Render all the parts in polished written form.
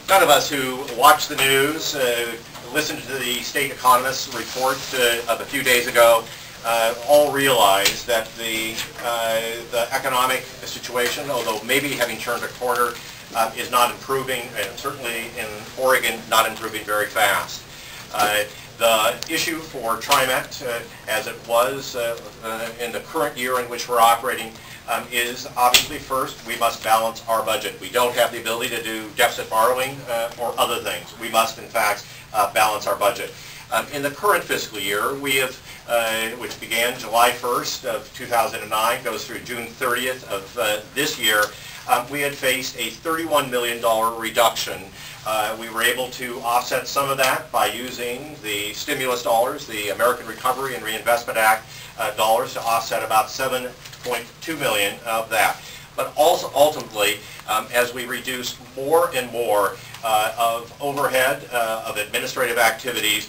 None of us who watch the news, listened to the state economist's report of a few days ago, all realize that the economic situation, although maybe having turned a corner, is not improving, and certainly in Oregon, not improving very fast. The issue for TriMet, as it was in the current year in which we're operating, is obviously first, we must balance our budget. We don't have the ability to do deficit borrowing or other things. We must, in fact, balance our budget. In the current fiscal year, we have, which began July 1st of 2009, goes through June 30th of this year, we had faced a $31 million reduction. We were able to offset some of that by using the stimulus dollars, the American Recovery and Reinvestment Act dollars, to offset about $7.2 million of that. But also ultimately, as we reduced more and more of overhead, of administrative activities,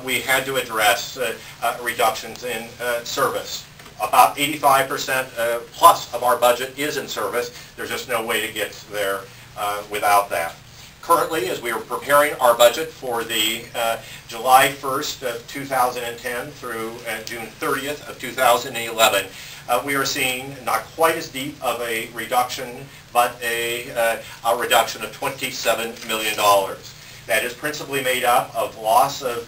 we had to address reductions in service. About 85% plus of our budget is in service. There's just no way to get there without that. Currently, as we are preparing our budget for the July 1st of 2010 through June 30th of 2011, we are seeing not quite as deep of a reduction, but a reduction of $27 million. That is principally made up of loss of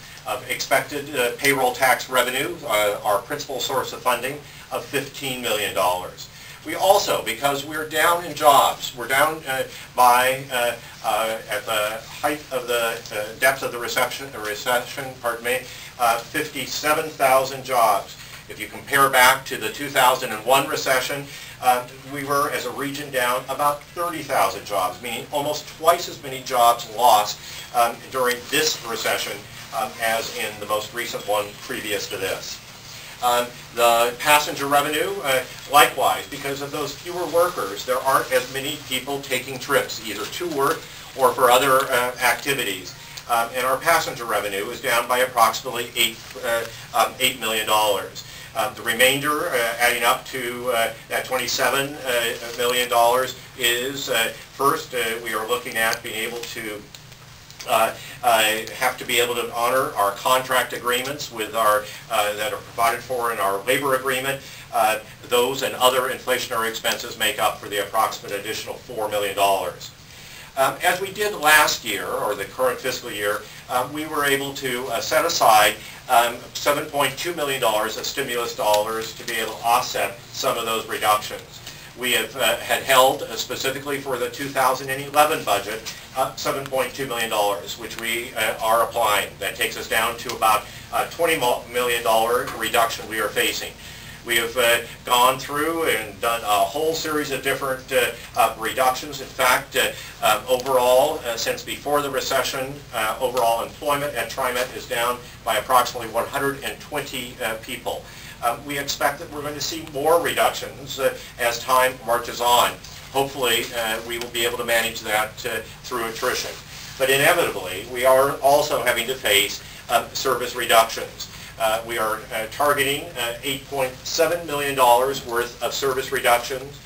expected payroll tax revenue, our principal source of funding, of $15 million. We also, because we're down in jobs, we're down by, at the height of the depth of the recession, 57,000 jobs. If you compare back to the 2001 recession, we were, as a region, down about 30,000 jobs, meaning almost twice as many jobs lost during this recession as in the most recent one previous to this. The passenger revenue, likewise, because of those fewer workers, there aren't as many people taking trips, either to work or for other activities. And our passenger revenue is down by approximately $8 million. The remainder, adding up to that $27 million, is first, we are looking at being able to have to be able to honor our contract agreements with our that are provided for in our labor agreement. Those and other inflationary expenses make up for the approximate additional $4 million. As we did last year, or the current fiscal year, we were able to set aside $7.2 million of stimulus dollars to be able to offset some of those reductions. We have had held, specifically for the 2011 budget, $7.2 million, which we are applying. That takes us down to about a $20 million reduction we are facing. We have gone through and done a whole series of different reductions. In fact, overall, since before the recession, overall employment at TriMet is down by approximately 120 people. We expect that we're going to see more reductions as time marches on. Hopefully, we will be able to manage that through attrition. But inevitably, we are also having to face service reductions. We are targeting $8.7 million worth of service reductions.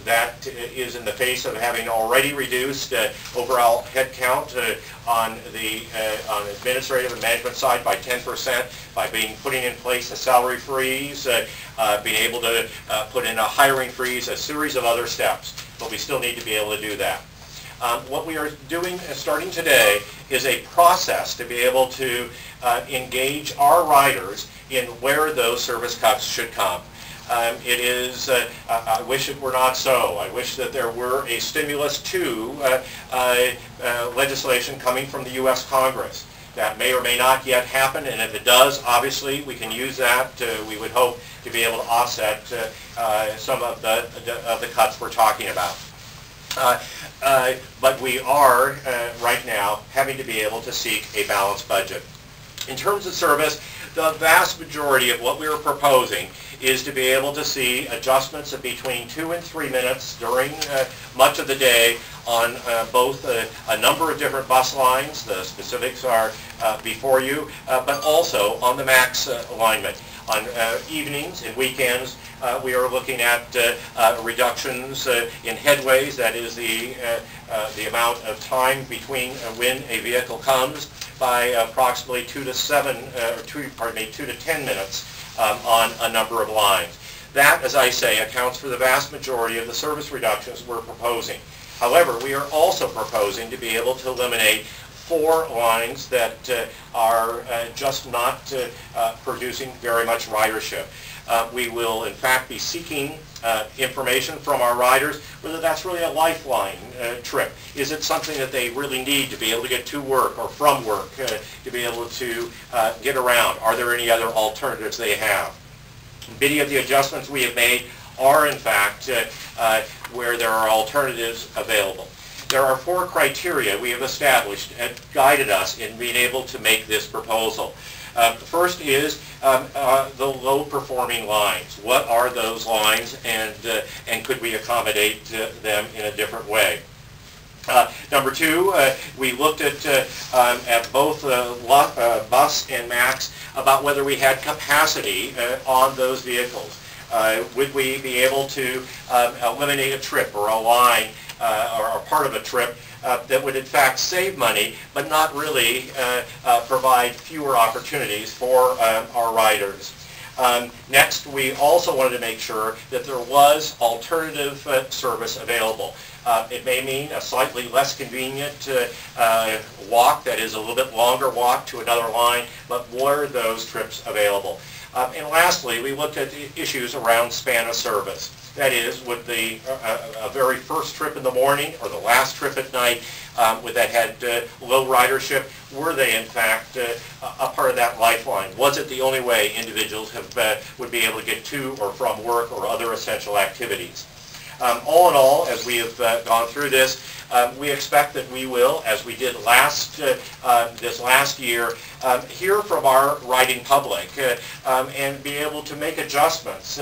That is in the face of having already reduced overall headcount on the administrative and management side by 10%, by putting in place a salary freeze, being able to put in a hiring freeze, a series of other steps. But we still need to be able to do that. What we are doing, starting today, is a process to be able to engage our riders in where those service cuts should come. It is, I wish it were not so. I wish that there were a stimulus 2 legislation coming from the U.S. Congress. That may or may not yet happen, and if it does, obviously, we can use that. We would hope to be able to offset some of the cuts we're talking about. But we are, right now, having to be able to seek a balanced budget. In terms of service, the vast majority of what we are proposing is to be able to see adjustments of between 2 and 3 minutes during much of the day on both a number of different bus lines. The specifics are before you, but also on the MAX alignment. On evenings and weekends, We are looking at reductions in headways, that is the amount of time between when a vehicle comes, by approximately 2 to 10 minutes on a number of lines. That, as I say, accounts for the vast majority of the service reductions we're proposing. However, we are also proposing to be able to eliminate 4 lines that are just not producing very much ridership. We will, in fact, be seeking information from our riders whether that's really a lifeline trip. Is it something that they really need to be able to get to work or from work, to be able to get around? Are there any other alternatives they have? Many of the adjustments we have made are, in fact, where there are alternatives available. There are 4 criteria we have established and guided us in being able to make this proposal. The first is the low-performing lines. What are those lines, and could we accommodate them in a different way? Number 2, we looked at both bus and MAX about whether we had capacity on those vehicles. Would we be able to eliminate a trip or a line or a part of a trip that would in fact save money but not really provide fewer opportunities for our riders. Next, we also wanted to make sure that there was alternative service available. It may mean a slightly less convenient walk, that is a little bit longer walk to another line, but were those trips available? And lastly, we looked at the issues around span of service. That is, would the very first trip in the morning or the last trip at night, that had low ridership, were they in fact a part of that lifeline? Was it the only way individuals would be able to get to or from work or other essential activities? All in all, as we have gone through this, we expect that we will, as we did this last year, hear from our riding public and be able to make adjustments.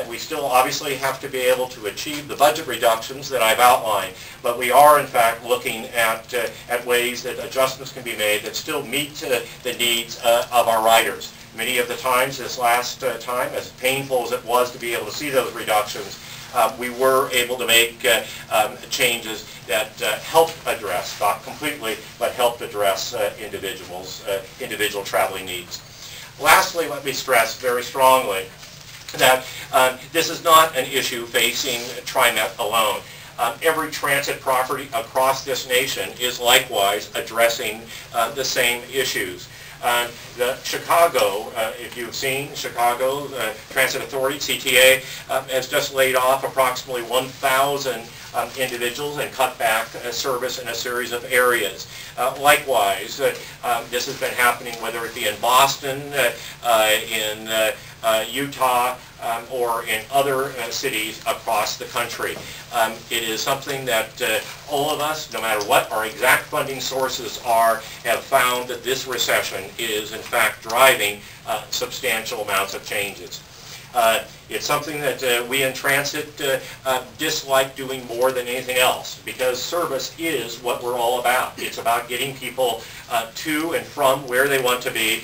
We still obviously have to be able to achieve the budget reductions that I've outlined, but we are in fact looking at ways that adjustments can be made that still meet the needs of our riders. Many of the times this last time, as painful as it was to be able to see those reductions, we were able to make changes that helped address, not completely, but helped address individual traveling needs. Lastly, let me stress very strongly that this is not an issue facing TriMet alone. Every transit property across this nation is likewise addressing the same issues. The Chicago, if you've seen Chicago Transit Authority, CTA, has just laid off approximately 1,000 individuals and cut back service in a series of areas. Likewise, this has been happening whether it be in Boston, in Utah, or in other cities across the country. It is something that all of us, no matter what our exact funding sources are, have found that this recession is in fact driving substantial amounts of changes. It's something that we in transit dislike doing more than anything else, because service is what we're all about. It's about getting people to and from where they want to be.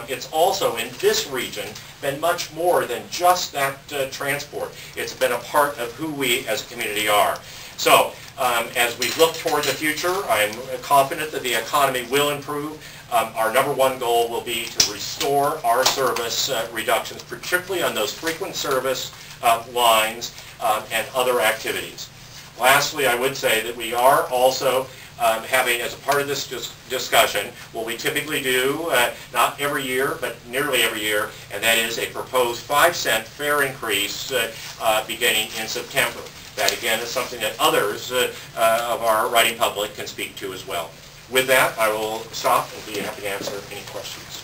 It's also, in this region, been much more than just that transport. It's been a part of who we as a community are. So, as we look toward the future, I'm confident that the economy will improve. Our number one goal will be to restore our service reductions, particularly on those frequent service lines and other activities. Lastly, I would say that we are also having, as a part of this discussion, what we typically do, not every year, but nearly every year, and that is a proposed 5-cent fare increase beginning in September. That, again, is something that others of our riding public can speak to as well. With that, I will stop and be happy to answer any questions.